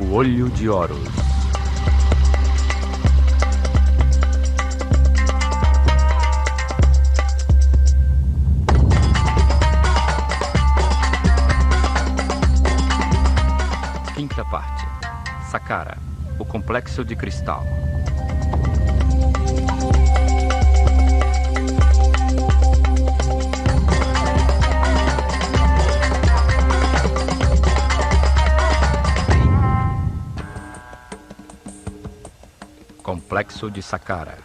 O Olho de Horus. Quinta parte. Saqqara, o Complexo de Cristal. Complexo de Saqqara.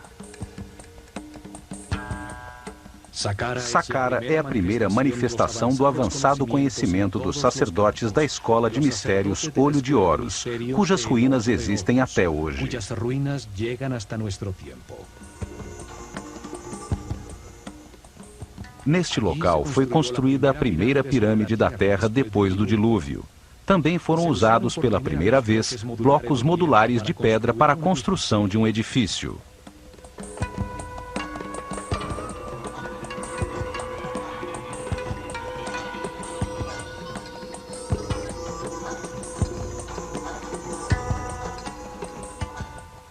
Saqqara é a primeira manifestação do avançado conhecimento dos sacerdotes da Escola de Mistérios Olho de Horus, cujas ruínas existem até hoje. Neste local foi construída a primeira pirâmide da Terra depois do dilúvio. Também foram usados pela primeira vez blocos modulares de pedra para a construção de um edifício.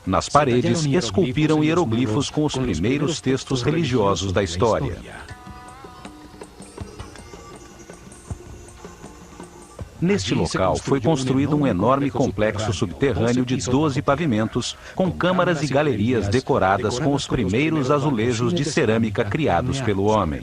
Nas paredes, esculpiram hieroglifos com os primeiros textos religiosos da história. Neste local foi construído um enorme complexo subterrâneo de 12 pavimentos, com câmaras e galerias decoradas com os primeiros azulejos de cerâmica criados pelo homem.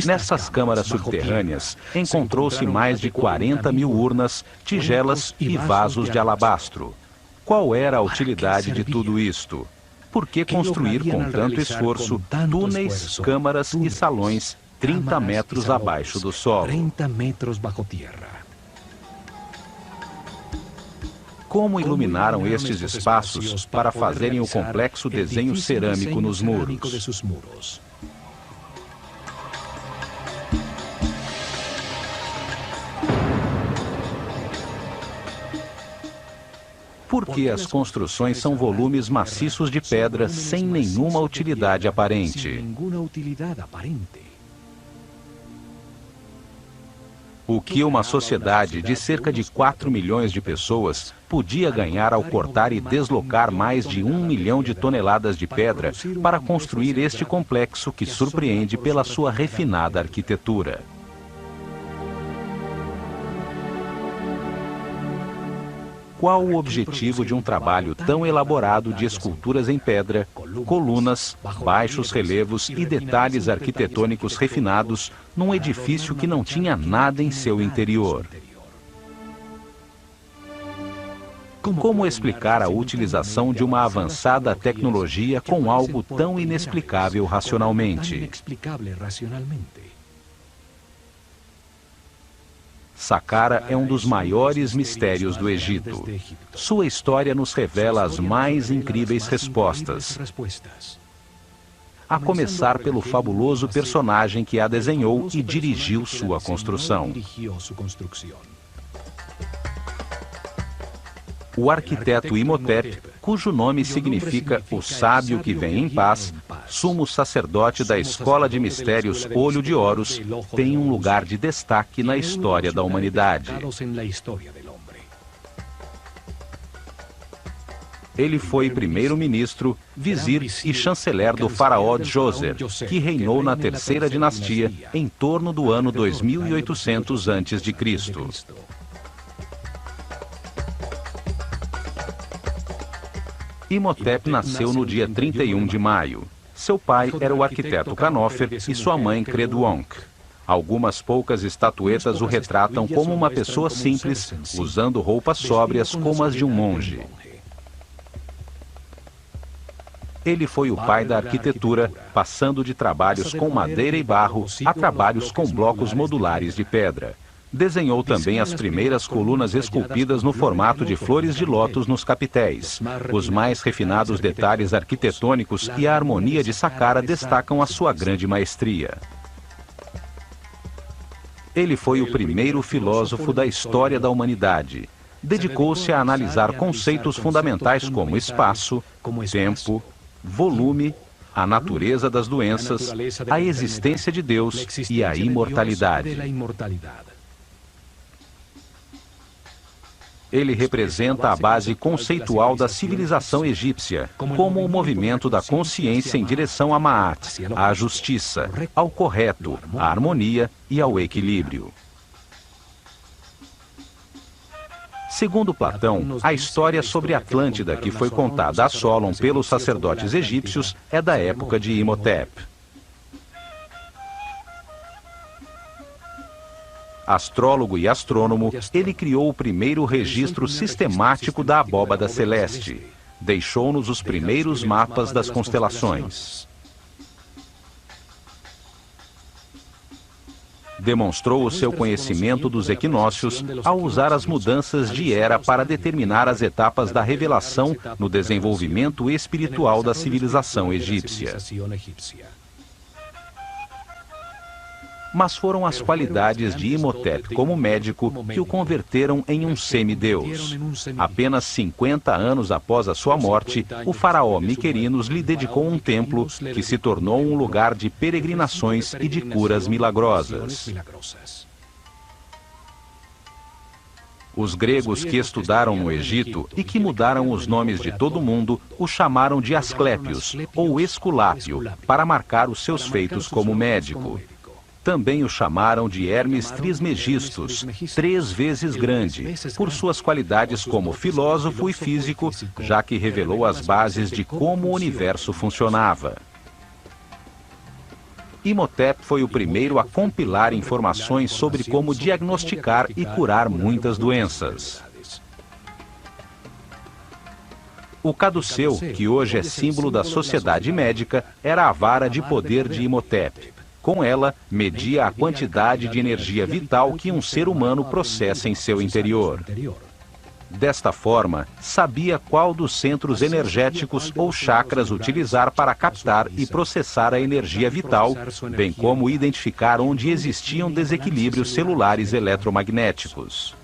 Nessas câmaras subterrâneas, encontrou-se mais de 40 mil urnas, tigelas e vasos de alabastro. Qual era a utilidade de tudo isto? Por que construir com tanto esforço túneis, câmaras e salões 30 metros abaixo do solo? Como iluminaram estes espaços para fazerem o complexo desenho cerâmico nos muros? Por que as construções são volumes maciços de pedra sem nenhuma utilidade aparente? O que uma sociedade de cerca de 4 milhões de pessoas podia ganhar ao cortar e deslocar mais de 1 milhão de toneladas de pedra para construir este complexo que surpreende pela sua refinada arquitetura? Qual o objetivo de um trabalho tão elaborado de esculturas em pedra, colunas, baixos relevos e detalhes arquitetônicos refinados num edifício que não tinha nada em seu interior? Como explicar a utilização de uma avançada tecnologia com algo tão inexplicável racionalmente? Saqqara é um dos maiores mistérios do Egito. Sua história nos revela as mais incríveis respostas. A começar pelo fabuloso personagem que a desenhou e dirigiu sua construção. O arquiteto Imhotep, cujo nome significa o sábio que vem em paz, sumo sacerdote da Escola de Mistérios Olho de Horus, tem um lugar de destaque na história da humanidade. Ele foi primeiro-ministro, vizir e chanceler do faraó Djoser, que reinou na terceira dinastia em torno do ano 2800 a.C. Imhotep nasceu no dia 31 de maio. Seu pai era o arquiteto Khanofer e sua mãe Creduonk. Algumas poucas estatuetas o retratam como uma pessoa simples, usando roupas sóbrias como as de um monge. Ele foi o pai da arquitetura, passando de trabalhos com madeira e barro a trabalhos com blocos modulares de pedra. Desenhou também as primeiras colunas esculpidas no formato de flores de lótus nos capitéis. Os mais refinados detalhes arquitetônicos e a harmonia de Saqqara destacam a sua grande maestria. Ele foi o primeiro filósofo da história da humanidade. Dedicou-se a analisar conceitos fundamentais como espaço, tempo, volume, a natureza das doenças, a existência de Deus e a imortalidade. Ele representa a base conceitual da civilização egípcia, como o movimento da consciência em direção a Ma'at, à justiça, ao correto, à harmonia e ao equilíbrio. Segundo Platão, a história sobre Atlântida que foi contada a Solon pelos sacerdotes egípcios é da época de Imhotep. Astrólogo e astrônomo, ele criou o primeiro registro sistemático da abóbada celeste. Deixou-nos os primeiros mapas das constelações. Demonstrou o seu conhecimento dos equinócios ao usar as mudanças de era para determinar as etapas da revelação no desenvolvimento espiritual da civilização egípcia. Mas foram as qualidades de Imhotep como médico que o converteram em um semideus. Apenas 50 anos após a sua morte, o faraó Miquerinos lhe dedicou um templo que se tornou um lugar de peregrinações e de curas milagrosas. Os gregos que estudaram no Egito e que mudaram os nomes de todo mundo o chamaram de Asclépios ou Esculápio para marcar os seus feitos como médico. Também o chamaram de Hermes Trismegistus, 3 vezes grande, por suas qualidades como filósofo e físico, já que revelou as bases de como o universo funcionava. Imhotep foi o primeiro a compilar informações sobre como diagnosticar e curar muitas doenças. O caduceu, que hoje é símbolo da sociedade médica, era a vara de poder de Imhotep. Com ela, media a quantidade de energia vital que um ser humano processa em seu interior. Desta forma, sabia qual dos centros energéticos ou chakras utilizar para captar e processar a energia vital, bem como identificar onde existiam desequilíbrios celulares eletromagnéticos.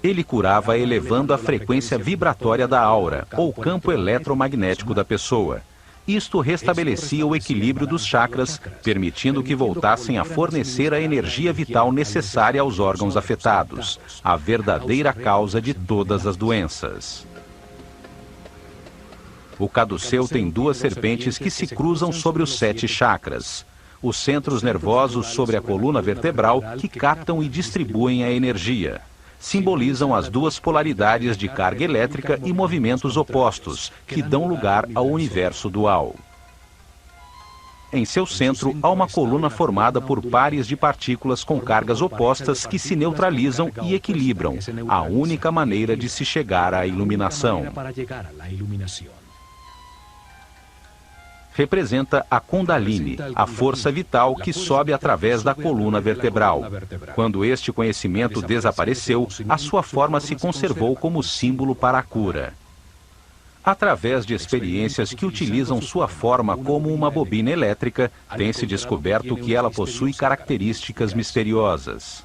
Ele curava elevando a frequência vibratória da aura, ou campo eletromagnético da pessoa. Isto restabelecia o equilíbrio dos chakras, permitindo que voltassem a fornecer a energia vital necessária aos órgãos afetados, a verdadeira causa de todas as doenças. O caduceu tem 2 serpentes que se cruzam sobre os 7 chakras. Os centros nervosos sobre a coluna vertebral que captam e distribuem a energia. Simbolizam as 2 polaridades de carga elétrica e movimentos opostos, que dão lugar ao universo dual. Em seu centro, há uma coluna formada por pares de partículas com cargas opostas que se neutralizam e equilibram, a única maneira de se chegar à iluminação. Representa a Kundalini, a força vital que sobe através da coluna vertebral. Quando este conhecimento desapareceu, a sua forma se conservou como símbolo para a cura. Através de experiências que utilizam sua forma como uma bobina elétrica, tem-se descoberto que ela possui características misteriosas.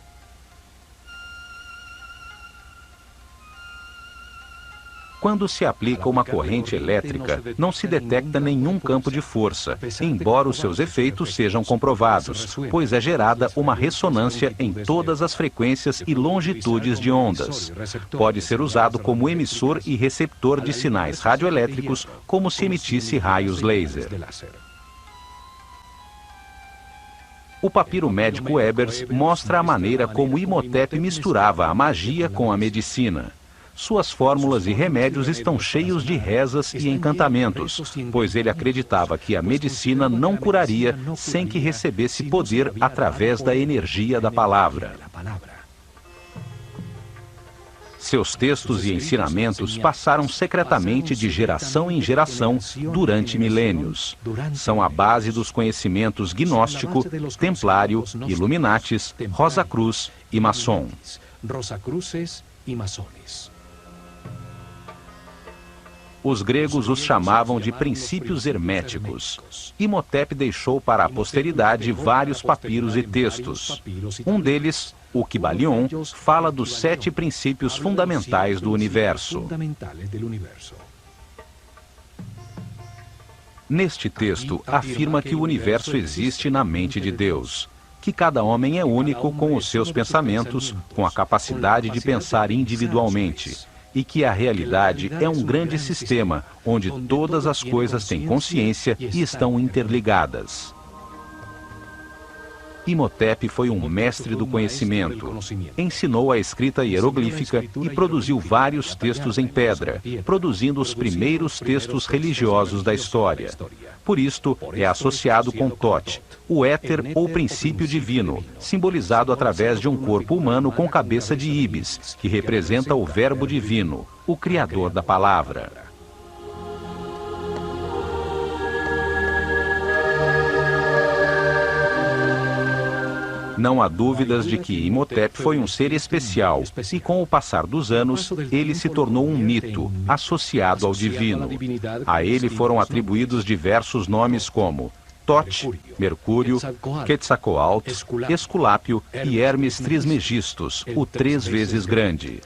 Quando se aplica uma corrente elétrica, não se detecta nenhum campo de força, embora os seus efeitos sejam comprovados, pois é gerada uma ressonância em todas as frequências e longitudes de ondas. Pode ser usado como emissor e receptor de sinais radioelétricos, como se emitisse raios laser. O papiro médico Ebers mostra a maneira como Imhotep misturava a magia com a medicina. Suas fórmulas e remédios estão cheios de rezas e encantamentos, pois ele acreditava que a medicina não curaria sem que recebesse poder através da energia da palavra. Seus textos e ensinamentos passaram secretamente de geração em geração durante milênios. São a base dos conhecimentos gnóstico, templário, Illuminatis, Rosacruz e maçom. Os gregos os chamavam de princípios herméticos. Imhotep deixou para a posteridade vários papiros e textos. Um deles, o Kybalion, fala dos 7 princípios fundamentais do universo. Neste texto, afirma que o universo existe na mente de Deus. que cada homem é único com os seus pensamentos, com a capacidade de pensar individualmente, e que a realidade é um grande sistema onde todas as coisas têm consciência e estão interligadas. Imhotep foi um mestre do conhecimento. Ensinou a escrita hieroglífica e produziu vários textos em pedra, produzindo os primeiros textos religiosos da história. Por isto, é associado com Thoth, o éter ou princípio divino, simbolizado através de um corpo humano com cabeça de íbis, que representa o Verbo divino, o Criador da palavra. Não há dúvidas de que Imhotep foi um ser especial, e com o passar dos anos, ele se tornou um mito, associado ao divino. A ele foram atribuídos diversos nomes como Thoth, Mercúrio, Quetzalcoatl, Esculápio e Hermes Trismegistus, o 3 vezes grande.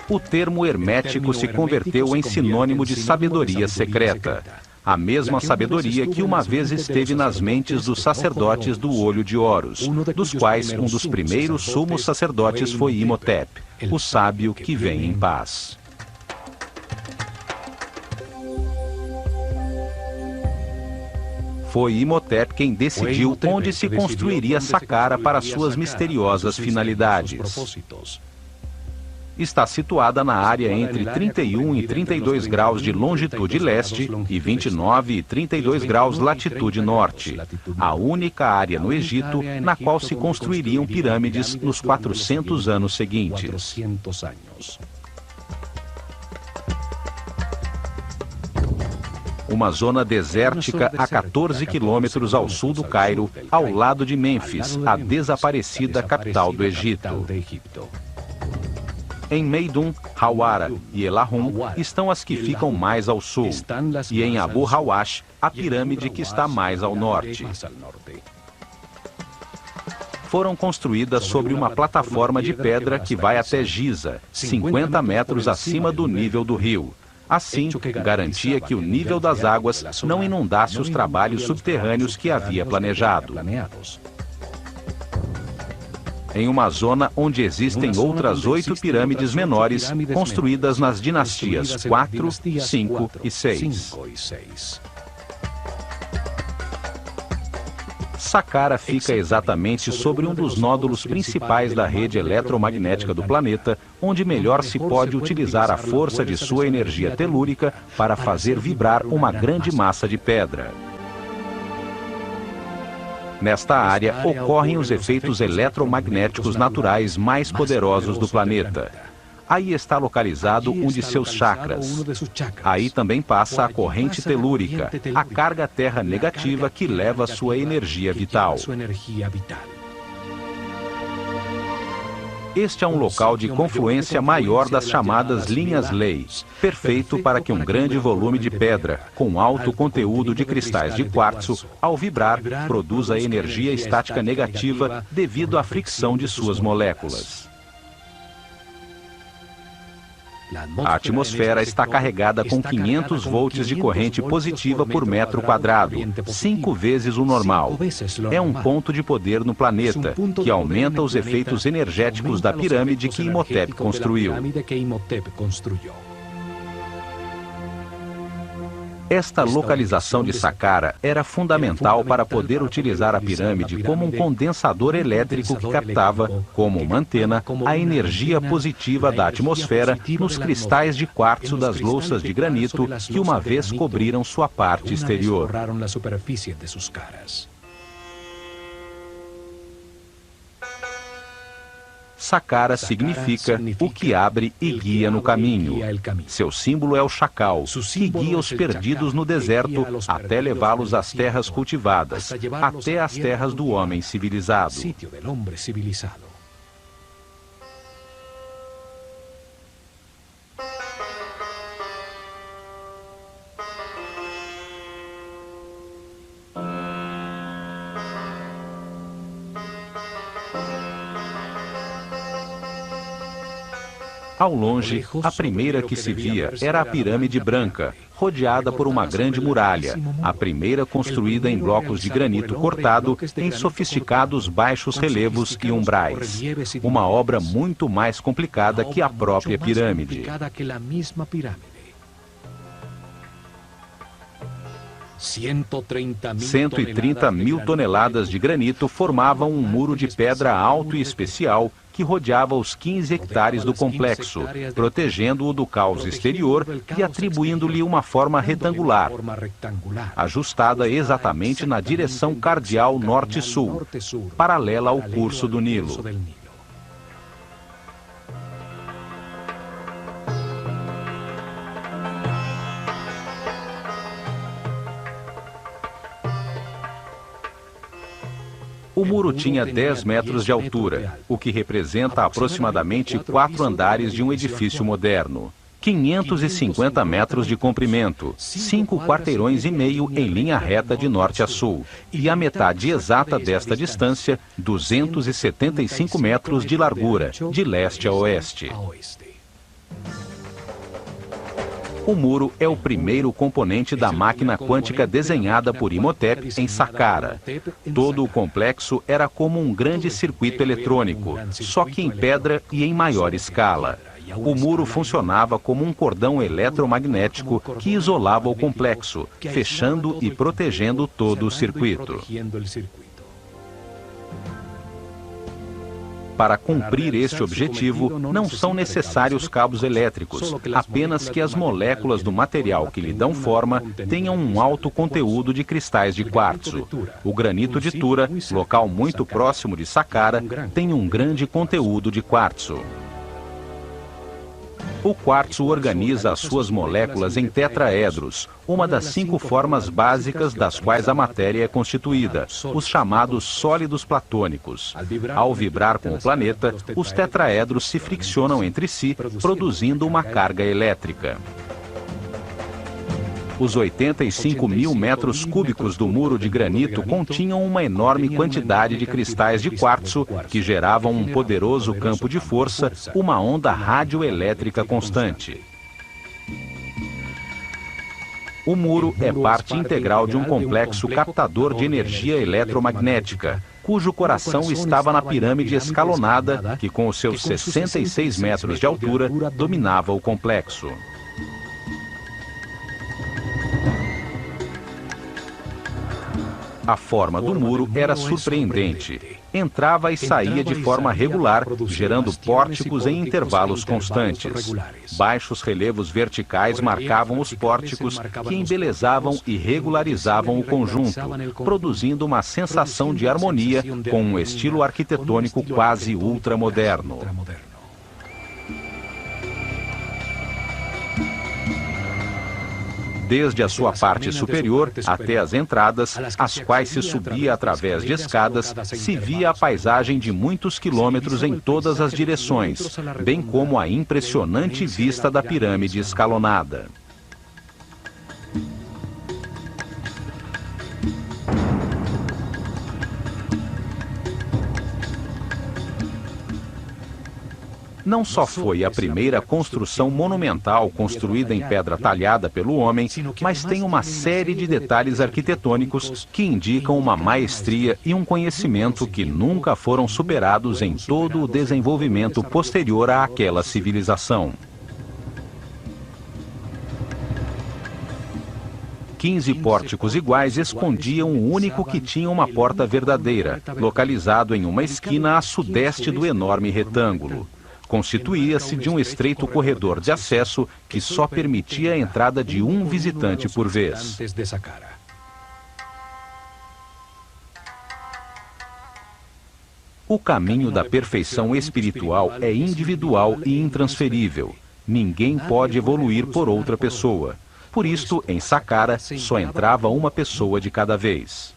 O termo hermético se converteu em sinônimo de sabedoria secreta. A mesma sabedoria que uma vez esteve nas mentes dos sacerdotes do Olho de Horus, dos quais um dos primeiros sumos sacerdotes foi Imhotep, o sábio que vem em paz. Foi Imhotep quem decidiu onde se construiria Saqqara para suas misteriosas finalidades. Está situada na área entre 31 e 32 graus de longitude leste e 29 e 32 graus latitude norte, a única área no Egito na qual se construiriam pirâmides nos 400 anos seguintes. Uma zona desértica a 14 quilômetros ao sul do Cairo, ao lado de Mênfis, a desaparecida capital do Egito. Em Meidum, Hawara e Elahum estão as que ficam mais ao sul, e em Abu Hawash, a pirâmide que está mais ao norte. Foram construídas sobre uma plataforma de pedra que vai até Giza, 50 metros acima do nível do rio. Assim, garantia que o nível das águas não inundasse os trabalhos subterrâneos que havia planejado. Em uma zona onde existem outras 8 pirâmides menores, construídas nas dinastias 4, 5 e 6. Saqqara fica exatamente sobre um dos nódulos principais da rede eletromagnética do planeta, onde melhor se pode utilizar a força de sua energia telúrica para fazer vibrar uma grande massa de pedra. Nesta área ocorrem os efeitos eletromagnéticos naturais mais poderosos do planeta. Aí está localizado um de seus chakras. Aí também passa a corrente telúrica, a carga terra negativa que leva sua energia vital. Este é um local de confluência maior das chamadas linhas-lei, perfeito para que um grande volume de pedra, com alto conteúdo de cristais de quartzo, ao vibrar, produza energia estática negativa devido à fricção de suas moléculas. A atmosfera está carregada com 500 volts de corrente positiva por metro quadrado, 5 vezes o normal. É um ponto de poder no planeta, que aumenta os efeitos energéticos da pirâmide que Imhotep construiu. Esta localização de Saqqara era fundamental para poder utilizar a pirâmide como um condensador elétrico que captava, como uma antena, a energia positiva da atmosfera nos cristais de quartzo das louças de granito que uma vez cobriram sua parte exterior. Saqqara significa o que abre e guia no caminho. Seu símbolo é o chacal, que guia os perdidos no deserto até levá-los às terras cultivadas, até às terras do homem civilizado. Ao longe, a primeira que se via era a pirâmide branca, rodeada por uma grande muralha, a primeira construída em blocos de granito cortado em sofisticados baixos relevos e umbrais. Uma obra muito mais complicada que a própria pirâmide. 130 mil toneladas de granito formavam um muro de pedra alto e especial que rodeava os 15 hectares do complexo, protegendo-o do caos exterior e atribuindo-lhe uma forma retangular, ajustada exatamente na direção cardial norte-sul, paralela ao curso do Nilo. O muro tinha 10 metros de altura, o que representa aproximadamente 4 andares de um edifício moderno. 550 metros de comprimento, 5 quarteirões e meio em linha reta de norte a sul, e a metade exata desta distância, 275 metros de largura, de leste a oeste. O muro é o primeiro componente da máquina quântica desenhada por Imhotep em Saqqara. Todo o complexo era como um grande circuito eletrônico, só que em pedra e em maior escala. O muro funcionava como um cordão eletromagnético que isolava o complexo, fechando e protegendo todo o circuito. Para cumprir este objetivo, não são necessários cabos elétricos, apenas que as moléculas do material que lhe dão forma tenham um alto conteúdo de cristais de quartzo. O granito de Tura, local muito próximo de Saqqara, tem um grande conteúdo de quartzo. O quartzo organiza as suas moléculas em tetraedros, uma das 5 formas básicas das quais a matéria é constituída, os chamados sólidos platônicos. Ao vibrar com o planeta, os tetraedros se friccionam entre si, produzindo uma carga elétrica. Os 85 mil metros cúbicos do muro de granito continham uma enorme quantidade de cristais de quartzo que geravam um poderoso campo de força, uma onda radioelétrica constante. O muro é parte integral de um complexo captador de energia eletromagnética, cujo coração estava na pirâmide escalonada que, com os seus 66 metros de altura, dominava o complexo. A forma do muro era surpreendente. Entrava e saía de forma regular, gerando pórticos em intervalos constantes. Baixos relevos verticais marcavam os pórticos, que embelezavam e regularizavam o conjunto, produzindo uma sensação de harmonia com um estilo arquitetônico quase ultramoderno. Desde a sua parte superior até as entradas, as quais se subia através de escadas, se via a paisagem de muitos quilômetros em todas as direções, bem como a impressionante vista da pirâmide escalonada. Não só foi a primeira construção monumental construída em pedra talhada pelo homem, mas tem uma série de detalhes arquitetônicos que indicam uma maestria e um conhecimento que nunca foram superados em todo o desenvolvimento posterior àquela civilização. 15 pórticos iguais escondiam o único que tinha uma porta verdadeira, localizado em uma esquina a sudeste do enorme retângulo. Constituía-se de um estreito corredor de acesso que só permitia a entrada de um visitante por vez. O caminho da perfeição espiritual é individual e intransferível. Ninguém pode evoluir por outra pessoa. Por isto, em Saqqara, só entrava uma pessoa de cada vez.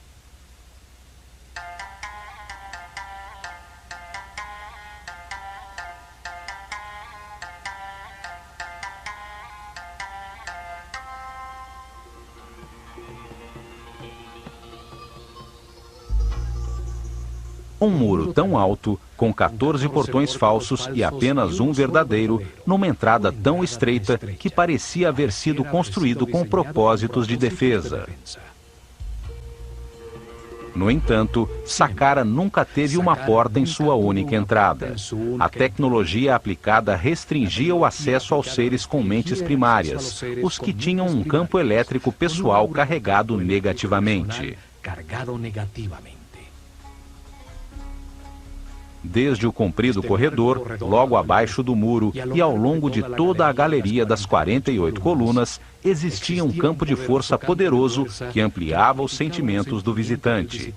Um muro tão alto, com 14 portões falsos e apenas um verdadeiro, numa entrada tão estreita que parecia haver sido construído com propósitos de defesa. No entanto, Saqqara nunca teve uma porta em sua única entrada. A tecnologia aplicada restringia o acesso aos seres com mentes primárias, os que tinham um campo elétrico pessoal carregado negativamente. Desde o comprido corredor, logo abaixo do muro e ao longo de toda a galeria das 48 colunas, existia um campo de força poderoso que ampliava os sentimentos do visitante.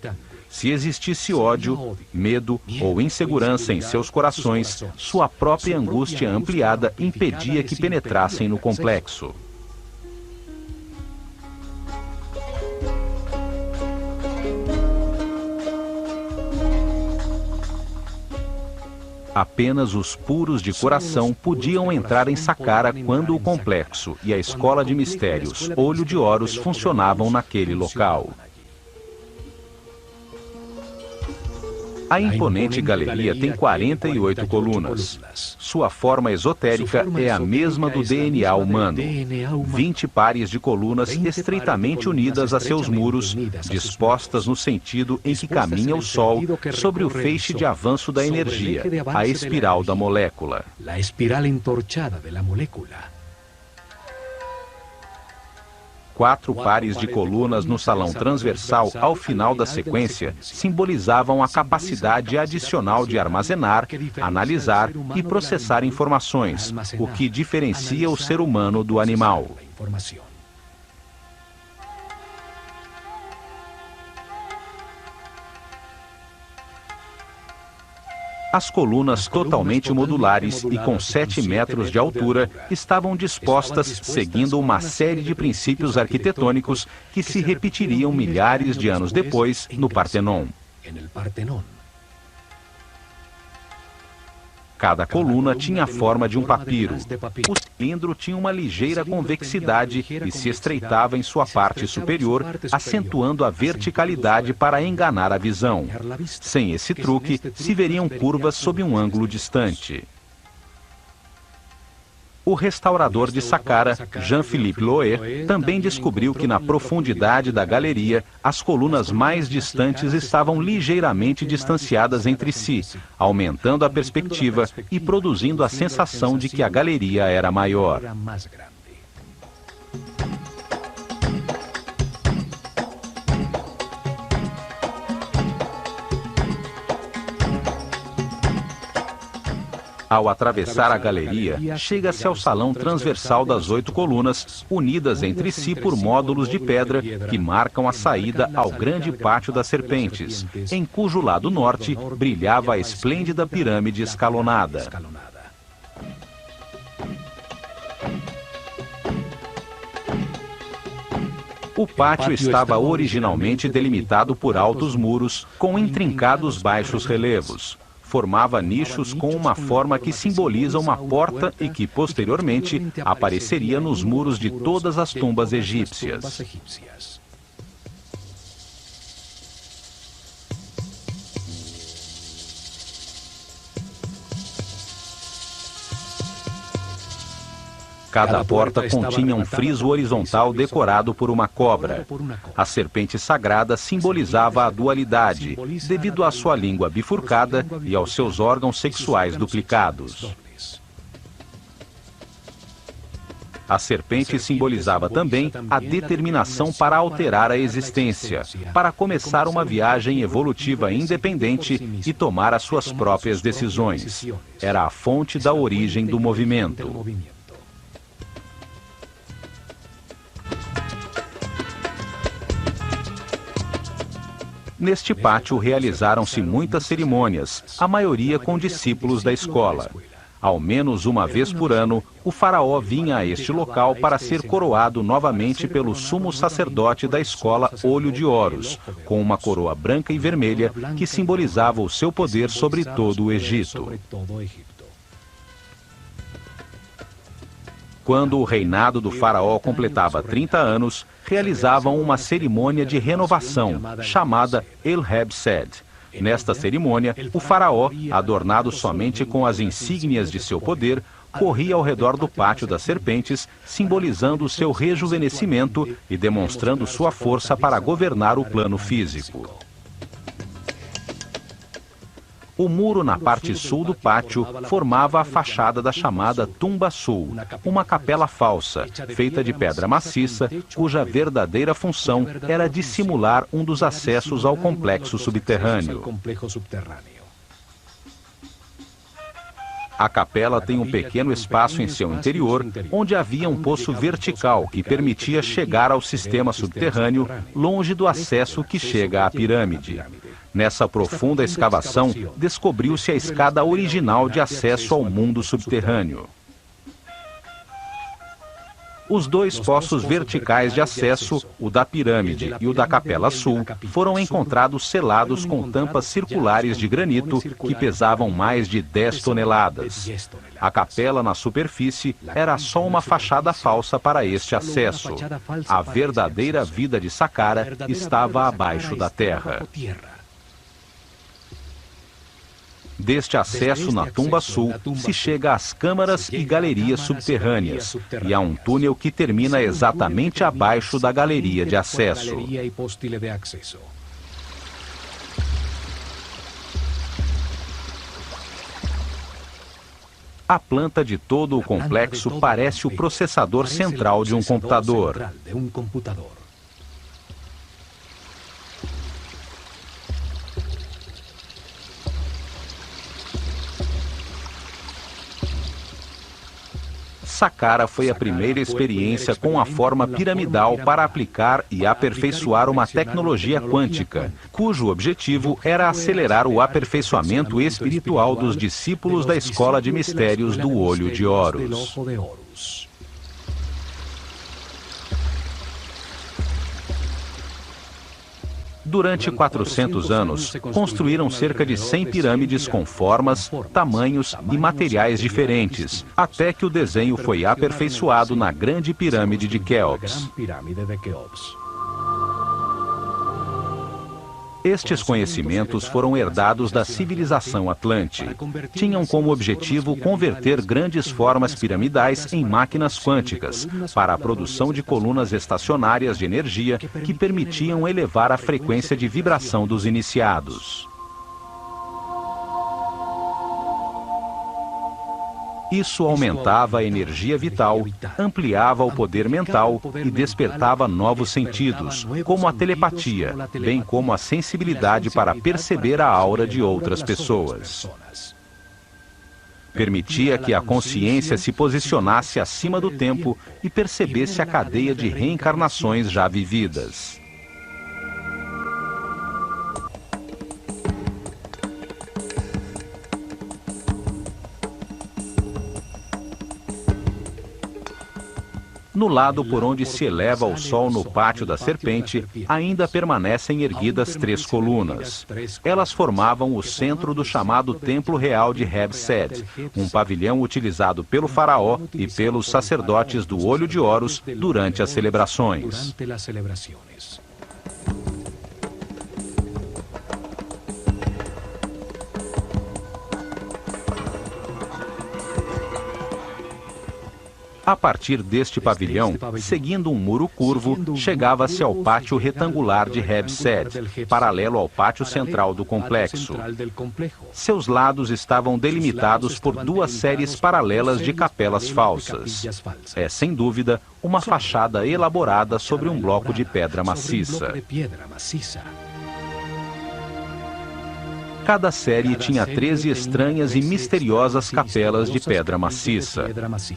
Se existisse ódio, medo ou insegurança em seus corações, sua própria angústia ampliada impedia que penetrassem no complexo. Apenas os puros de coração podiam entrar em Saqqara quando o complexo e a escola de mistérios Olho de Horus funcionavam naquele local. A imponente galeria tem 48 colunas. Sua forma esotérica é a mesma do DNA humano. 20 pares de colunas estreitamente unidas a seus muros, dispostas no sentido em que caminha o Sol sobre o feixe de avanço da energia, a espiral da molécula. 4 pares de colunas no salão transversal ao final da sequência simbolizavam a capacidade adicional de armazenar, analisar e processar informações, o que diferencia o ser humano do animal. As colunas totalmente modulares e com 7 metros de altura estavam dispostas seguindo uma série de princípios arquitetônicos que se repetiriam milhares de anos depois no Partenon. Cada coluna tinha a forma de um papiro. O cilindro tinha uma ligeira convexidade e se estreitava em sua parte superior, acentuando a verticalidade para enganar a visão. Sem esse truque, se veriam curvas sob um ângulo distante. O restaurador de Saqqara, Jean-Philippe Loé, também descobriu que na profundidade da galeria, as colunas mais distantes estavam ligeiramente distanciadas entre si, aumentando a perspectiva e produzindo a sensação de que a galeria era maior. Ao atravessar a galeria, chega-se ao salão transversal das 8 colunas, unidas entre si por módulos de pedra que marcam a saída ao grande pátio das serpentes, em cujo lado norte brilhava a esplêndida pirâmide escalonada. O pátio estava originalmente delimitado por altos muros com intrincados baixos relevos. Formava nichos com uma forma que simboliza uma porta e que, posteriormente, apareceria nos muros de todas as tumbas egípcias. Cada porta continha um friso horizontal decorado por uma cobra. A serpente sagrada simbolizava a dualidade, devido à sua língua bifurcada e aos seus órgãos sexuais duplicados. A serpente simbolizava também a determinação para alterar a existência, para começar uma viagem evolutiva independente e tomar as suas próprias decisões. Era a fonte da origem do movimento. Neste pátio realizaram-se muitas cerimônias, a maioria com discípulos da escola. Ao menos uma vez por ano, o faraó vinha a este local para ser coroado novamente pelo sumo sacerdote da escola Olho de Horus, com uma coroa branca e vermelha que simbolizava o seu poder sobre todo o Egito. Quando o reinado do faraó completava 30 anos, realizavam uma cerimônia de renovação, chamada El Heb Sed. Nesta cerimônia, o faraó, adornado somente com as insígnias de seu poder, corria ao redor do Pátio das Serpentes, simbolizando o seu rejuvenescimento e demonstrando sua força para governar o plano físico. O muro na parte sul do pátio formava a fachada da chamada Tumba Sul, uma capela falsa, feita de pedra maciça, cuja verdadeira função era dissimular um dos acessos ao complexo subterrâneo. A capela tem um pequeno espaço em seu interior, onde havia um poço vertical que permitia chegar ao sistema subterrâneo, longe do acesso que chega à pirâmide. Nessa profunda escavação, descobriu-se a escada original de acesso ao mundo subterrâneo. Os dois poços verticais de acesso, o da pirâmide e o da Capela Sul, foram encontrados selados com tampas circulares de granito que pesavam mais de 10 toneladas. A capela na superfície era só uma fachada falsa para este acesso. A verdadeira vida de Saqqara estava abaixo da terra. Deste acesso na Tumba Sul, se chega às câmaras e galerias subterrâneas, e há um túnel que termina exatamente abaixo da galeria de acesso. A planta de todo o complexo parece o processador central de um computador. Saqqara foi a primeira experiência com a forma piramidal para aplicar e aperfeiçoar uma tecnologia quântica, cujo objetivo era acelerar o aperfeiçoamento espiritual dos discípulos da Escola de Mistérios do Olho de Horus. Durante 400 anos, construíram cerca de 100 pirâmides com formas, tamanhos e materiais diferentes, até que o desenho foi aperfeiçoado na Grande Pirâmide de Quéops. Estes conhecimentos foram herdados da civilização Atlante. Tinham como objetivo converter grandes formas piramidais em máquinas quânticas para a produção de colunas estacionárias de energia que permitiam elevar a frequência de vibração dos iniciados. Isso aumentava a energia vital, ampliava o poder mental e despertava novos sentidos, como a telepatia, bem como a sensibilidade para perceber a aura de outras pessoas. Permitia que a consciência se posicionasse acima do tempo e percebesse a cadeia de reencarnações já vividas. No lado por onde se eleva o sol no Pátio da Serpente, ainda permanecem erguidas 3 colunas. Elas formavam o centro do chamado Templo Real de Heb-Sed, um pavilhão utilizado pelo faraó e pelos sacerdotes do Olho de Horus durante as celebrações. A partir deste pavilhão, seguindo um muro curvo, chegava-se ao pátio retangular de Heb-Sed, paralelo ao pátio central do complexo. Seus lados estavam delimitados por 2 séries paralelas de capelas falsas. É, sem dúvida, uma fachada elaborada sobre um bloco de pedra maciça. Cada série tinha 13 estranhas e misteriosas capelas de pedra maciça.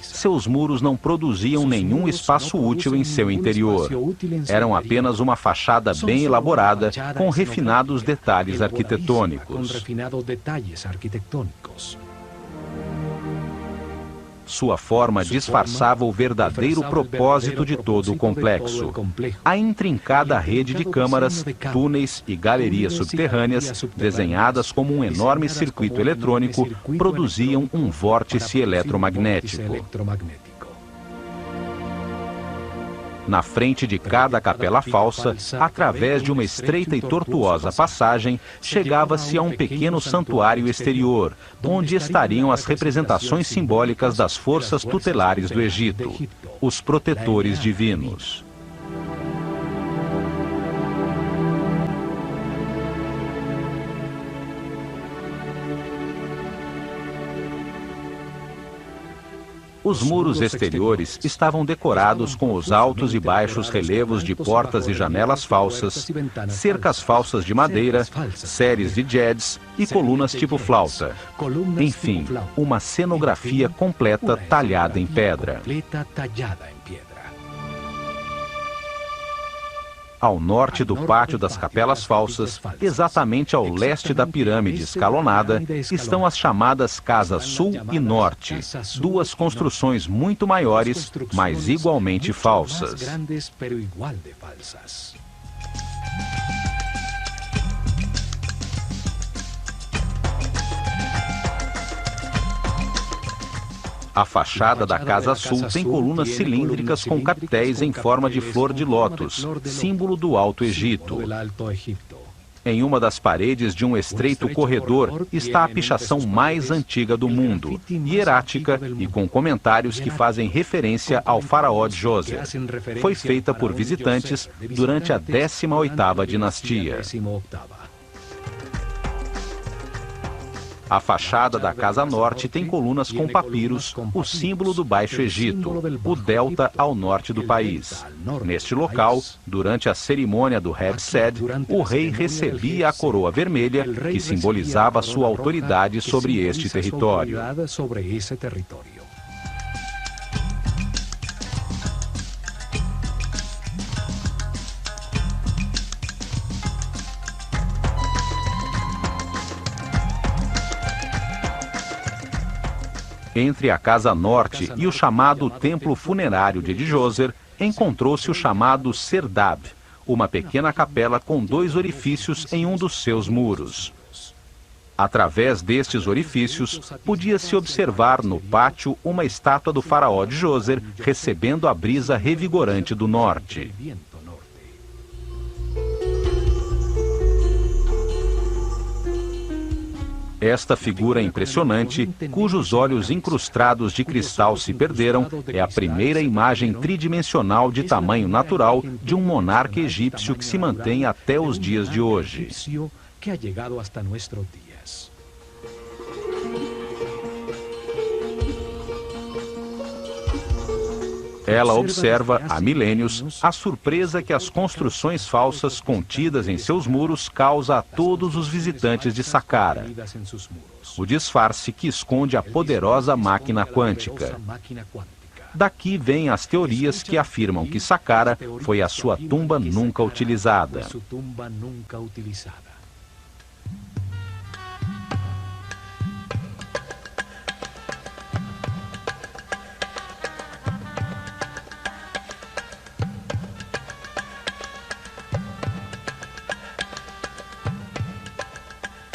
Seus muros não produziam nenhum espaço útil em seu interior. Eram apenas uma fachada bem elaborada, com refinados detalhes arquitetônicos. Sua forma disfarçava o verdadeiro propósito de todo o complexo. A intrincada rede de câmaras, túneis e galerias subterrâneas, desenhadas como um enorme circuito eletrônico, produziam um vórtice eletromagnético. Na frente de cada capela falsa, através de uma estreita e tortuosa passagem, chegava-se a um pequeno santuário exterior, onde estariam as representações simbólicas das forças tutelares do Egito, os protetores divinos. Os muros exteriores estavam decorados com os altos e baixos relevos de portas e janelas falsas, cercas falsas de madeira, séries de jets e colunas tipo flauta. Enfim, uma cenografia completa talhada em pedra. Ao norte do pátio das capelas falsas, exatamente ao leste da pirâmide escalonada, estão as chamadas Casas Sul e Norte, duas construções muito maiores, mas igualmente falsas. A fachada da Casa Sul tem colunas cilíndricas com capitéis em forma de flor de lótus, símbolo do Alto Egito. Em uma das paredes de um estreito corredor está a pichação mais antiga do mundo, hierática e com comentários que fazem referência ao faraó Djoser. Foi feita por visitantes durante a 18ª dinastia. A fachada da Casa Norte tem colunas com papiros, o símbolo do Baixo Egito, o delta ao norte do país. Neste local, durante a cerimônia do Hebsed, o rei recebia a coroa vermelha, que simbolizava sua autoridade sobre este território. Entre a Casa Norte e o chamado Templo Funerário de Djoser, encontrou-se o chamado Serdab, uma pequena capela com 2 orifícios em um dos seus muros. Através destes orifícios, podia-se observar no pátio uma estátua do faraó Djoser recebendo a brisa revigorante do norte. Esta figura impressionante, cujos olhos incrustados de cristal se perderam, é a primeira imagem tridimensional de tamanho natural de um monarca egípcio que se mantém até os dias de hoje. Ela observa, há milênios, a surpresa que as construções falsas contidas em seus muros causa a todos os visitantes de Saqqara. O disfarce que esconde a poderosa máquina quântica. Daqui vêm as teorias que afirmam que Saqqara foi a sua tumba nunca utilizada.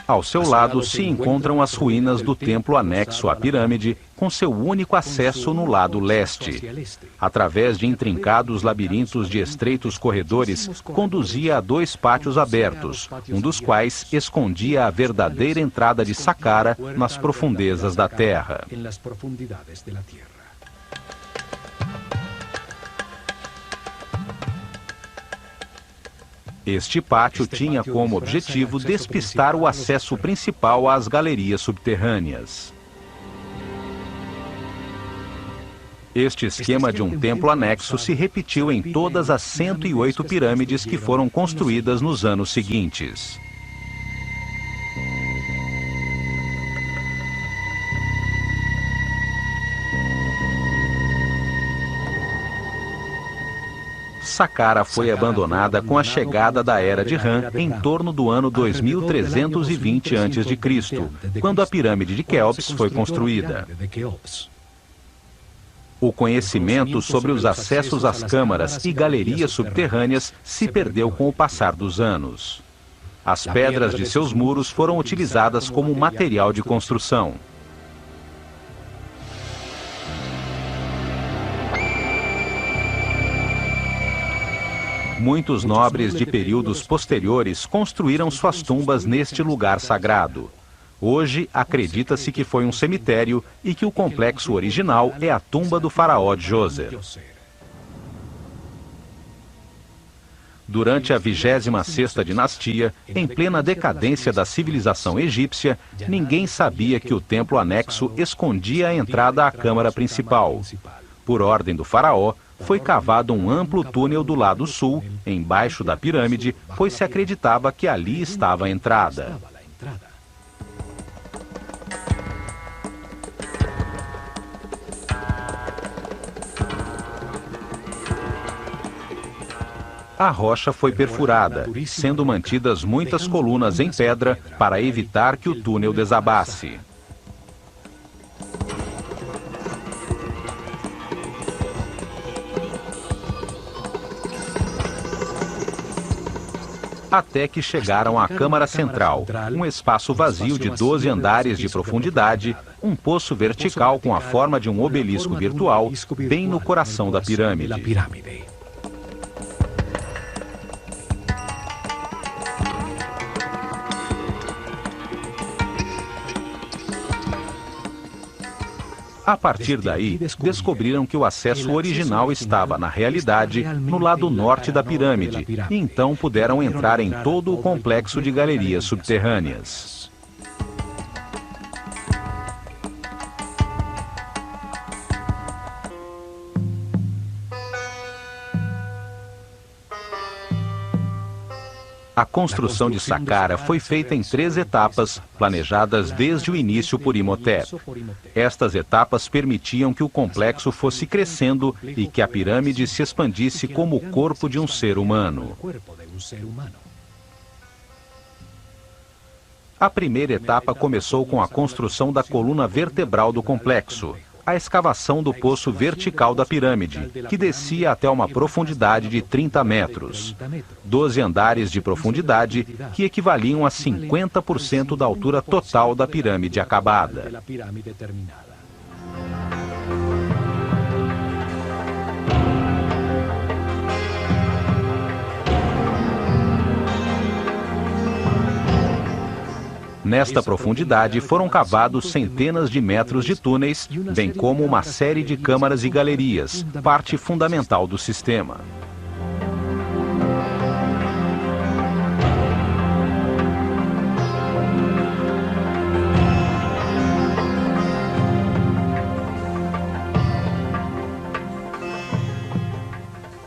Ao seu lado se encontram as ruínas do templo anexo à pirâmide, com seu único acesso no lado leste. Através de intrincados labirintos de estreitos corredores, conduzia a 2 pátios abertos, um dos quais escondia a verdadeira entrada de Saqqara nas profundezas da terra. Este pátio tinha como objetivo despistar o acesso principal às galerias subterrâneas. Este esquema de um templo anexo se repetiu em todas as 108 pirâmides que foram construídas nos anos seguintes. Saqqara foi abandonada com a chegada da Era de Ram em torno do ano 2320 a.C., quando a pirâmide de Quéops foi construída. O conhecimento sobre os acessos às câmaras e galerias subterrâneas se perdeu com o passar dos anos. As pedras de seus muros foram utilizadas como material de construção. Muitos nobres de períodos posteriores construíram suas tumbas neste lugar sagrado. Hoje, acredita-se que foi um cemitério e que o complexo original é a tumba do faraó Djoser. Durante a 26ª dinastia, em plena decadência da civilização egípcia, ninguém sabia que o templo anexo escondia a entrada à câmara principal. Por ordem do faraó, foi cavado um amplo túnel do lado sul, embaixo da pirâmide, pois se acreditava que ali estava a entrada. A rocha foi perfurada, sendo mantidas muitas colunas em pedra para evitar que o túnel desabasse. Até que chegaram à Câmara Central, um espaço vazio de 12 andares de profundidade, um poço vertical com a forma de um obelisco virtual, bem no coração da pirâmide. A partir daí, descobriram que o acesso original estava, na realidade, no lado norte da pirâmide, e então puderam entrar em todo o complexo de galerias subterrâneas. A construção de Saqqara foi feita em 3 etapas, planejadas desde o início por Imhotep. Estas etapas permitiam que o complexo fosse crescendo e que a pirâmide se expandisse como o corpo de um ser humano. A primeira etapa começou com a construção da coluna vertebral do complexo, a escavação do poço vertical da pirâmide, que descia até uma profundidade de 30 metros. 12 andares de profundidade, que equivaliam a 50% da altura total da pirâmide acabada. Nesta profundidade foram cavados centenas de metros de túneis, bem como uma série de câmaras e galerias, parte fundamental do sistema.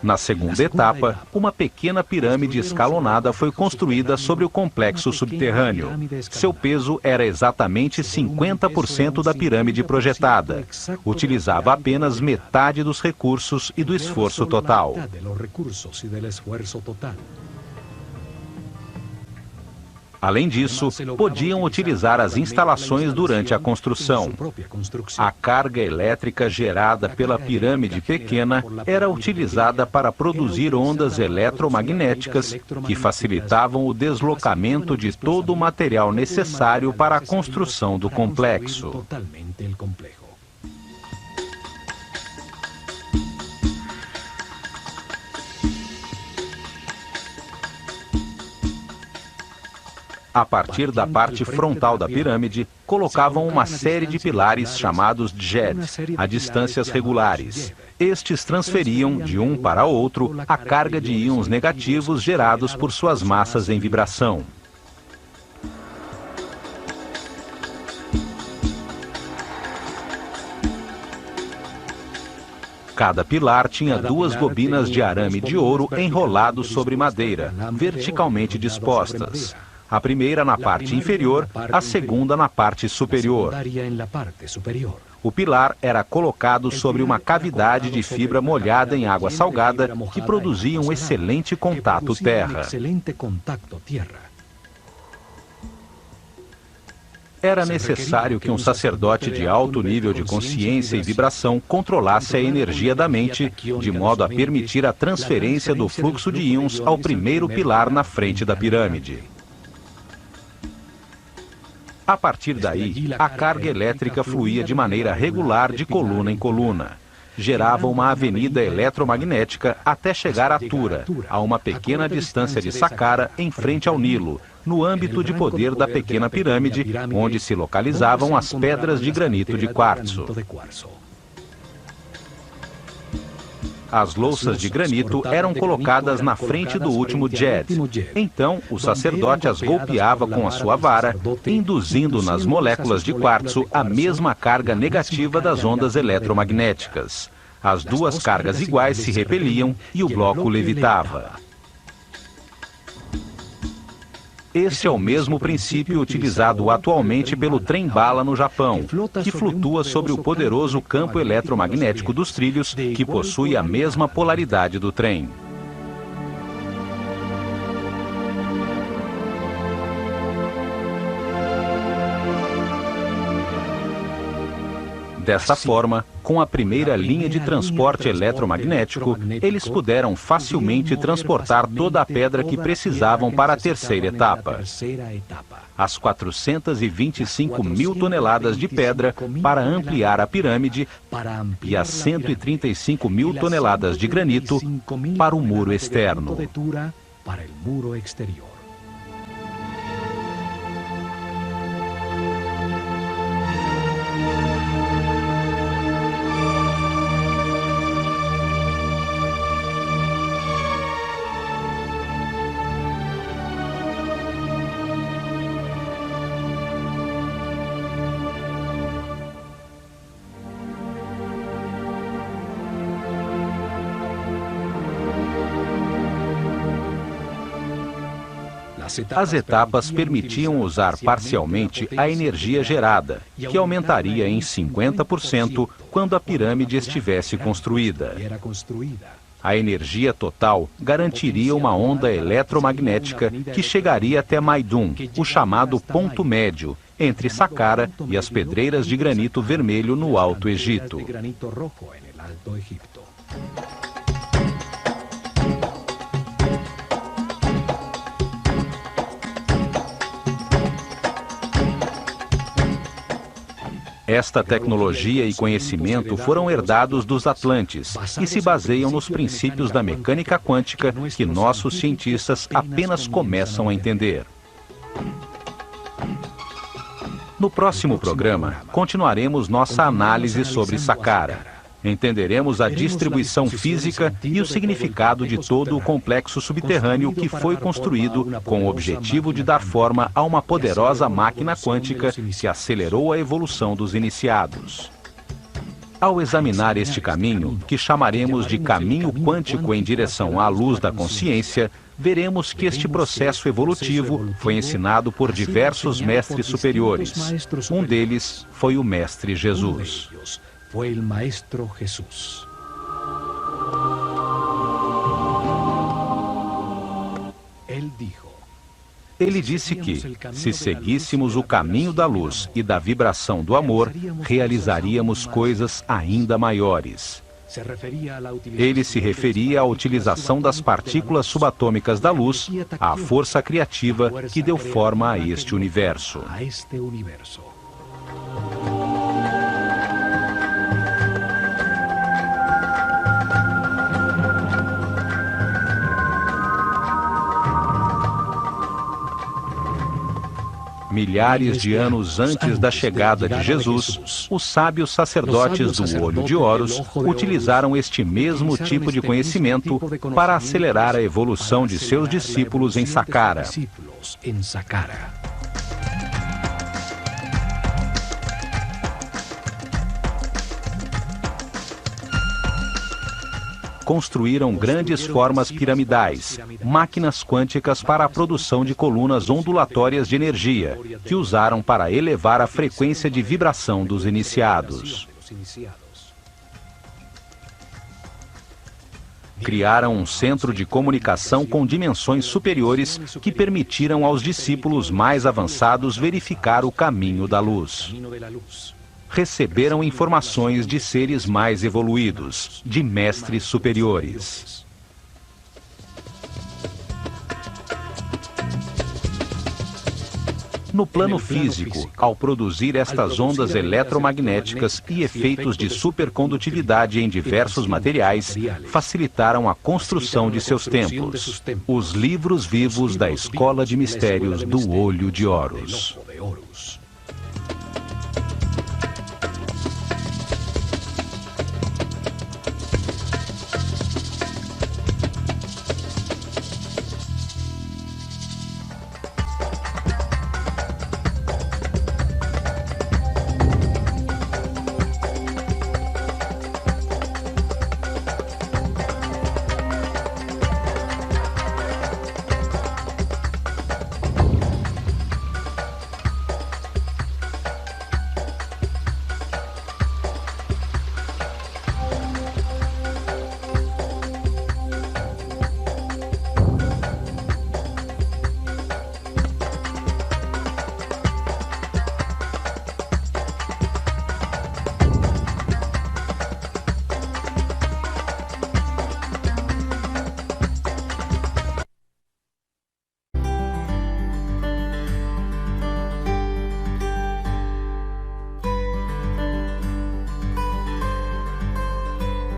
Na segunda etapa, uma pequena pirâmide escalonada foi construída sobre o complexo subterrâneo. Seu peso era exatamente 50% da pirâmide projetada. Utilizava apenas metade dos recursos e do esforço total. Além disso, podiam utilizar as instalações durante a construção. A carga elétrica gerada pela pirâmide pequena era utilizada para produzir ondas eletromagnéticas que facilitavam o deslocamento de todo o material necessário para a construção do complexo. A partir da parte frontal da pirâmide, colocavam uma série de pilares chamados djed, a distâncias regulares. Estes transferiam, de um para outro, a carga de íons negativos gerados por suas massas em vibração. Cada pilar tinha 2 bobinas de arame de ouro enrolados sobre madeira, verticalmente dispostas. A primeira na parte inferior, a segunda na parte superior. O pilar era colocado sobre uma cavidade de fibra molhada em água salgada que produzia um excelente contato terra. Era necessário que um sacerdote de alto nível de consciência e vibração controlasse a energia da mente, de modo a permitir a transferência do fluxo de íons ao primeiro pilar na frente da pirâmide. A partir daí, a carga elétrica fluía de maneira regular de coluna em coluna. gerava uma avenida eletromagnética até chegar a Tura, a uma pequena distância de Saqqara, em frente ao Nilo, no âmbito de poder da pequena pirâmide, onde se localizavam as pedras de granito de quartzo. As louças de granito eram colocadas na frente do último djed. Então, o sacerdote as golpeava com a sua vara, induzindo nas moléculas de quartzo a mesma carga negativa das ondas eletromagnéticas. As duas cargas iguais se repeliam e o bloco levitava. Este é o mesmo princípio utilizado atualmente pelo trem-bala no Japão, que flutua sobre o poderoso campo eletromagnético dos trilhos, que possui a mesma polaridade do trem. Dessa forma, com a primeira linha de transporte eletromagnético, eles puderam facilmente transportar toda a pedra que precisavam para a terceira etapa. As 425 mil toneladas de pedra para ampliar a pirâmide e as 135 mil toneladas de granito para o muro externo. As etapas permitiam usar parcialmente a energia gerada, que aumentaria em 50% quando a pirâmide estivesse construída. A energia total garantiria uma onda eletromagnética que chegaria até Maidum, o chamado ponto médio, entre Saqqara e as pedreiras de granito vermelho no Alto Egito. Esta tecnologia e conhecimento foram herdados dos Atlantes e se baseiam nos princípios da mecânica quântica que nossos cientistas apenas começam a entender. No próximo programa, continuaremos nossa análise sobre Saqqara. Entenderemos a distribuição física e o significado de todo o complexo subterrâneo que foi construído com o objetivo de dar forma a uma poderosa máquina quântica que acelerou a evolução dos iniciados. Ao examinar este caminho, que chamaremos de caminho quântico em direção à luz da consciência, veremos que este processo evolutivo foi ensinado por diversos mestres superiores. Um deles foi o Mestre Jesus. Fue el Maestro Jesús. Ele disse que, se seguíssemos o caminho da luz e da vibração do amor, realizaríamos coisas ainda maiores. Ele se referia à utilização das partículas subatômicas da luz, à força criativa que deu forma a este universo. Milhares de anos antes da chegada de Jesus, os sábios sacerdotes do Olho de Horus utilizaram este mesmo tipo de conhecimento para acelerar a evolução de seus discípulos em Saqqara. Construíram grandes formas piramidais, máquinas quânticas para a produção de colunas ondulatórias de energia, que usaram para elevar a frequência de vibração dos iniciados. Criaram um centro de comunicação com dimensões superiores que permitiram aos discípulos mais avançados verificar o caminho da luz. Receberam informações de seres mais evoluídos, de mestres superiores. No plano físico, ao produzir estas ondas eletromagnéticas e efeitos de supercondutividade em diversos materiais, facilitaram a construção de seus templos. Os livros vivos da Escola de Mistérios do Olho de Horus.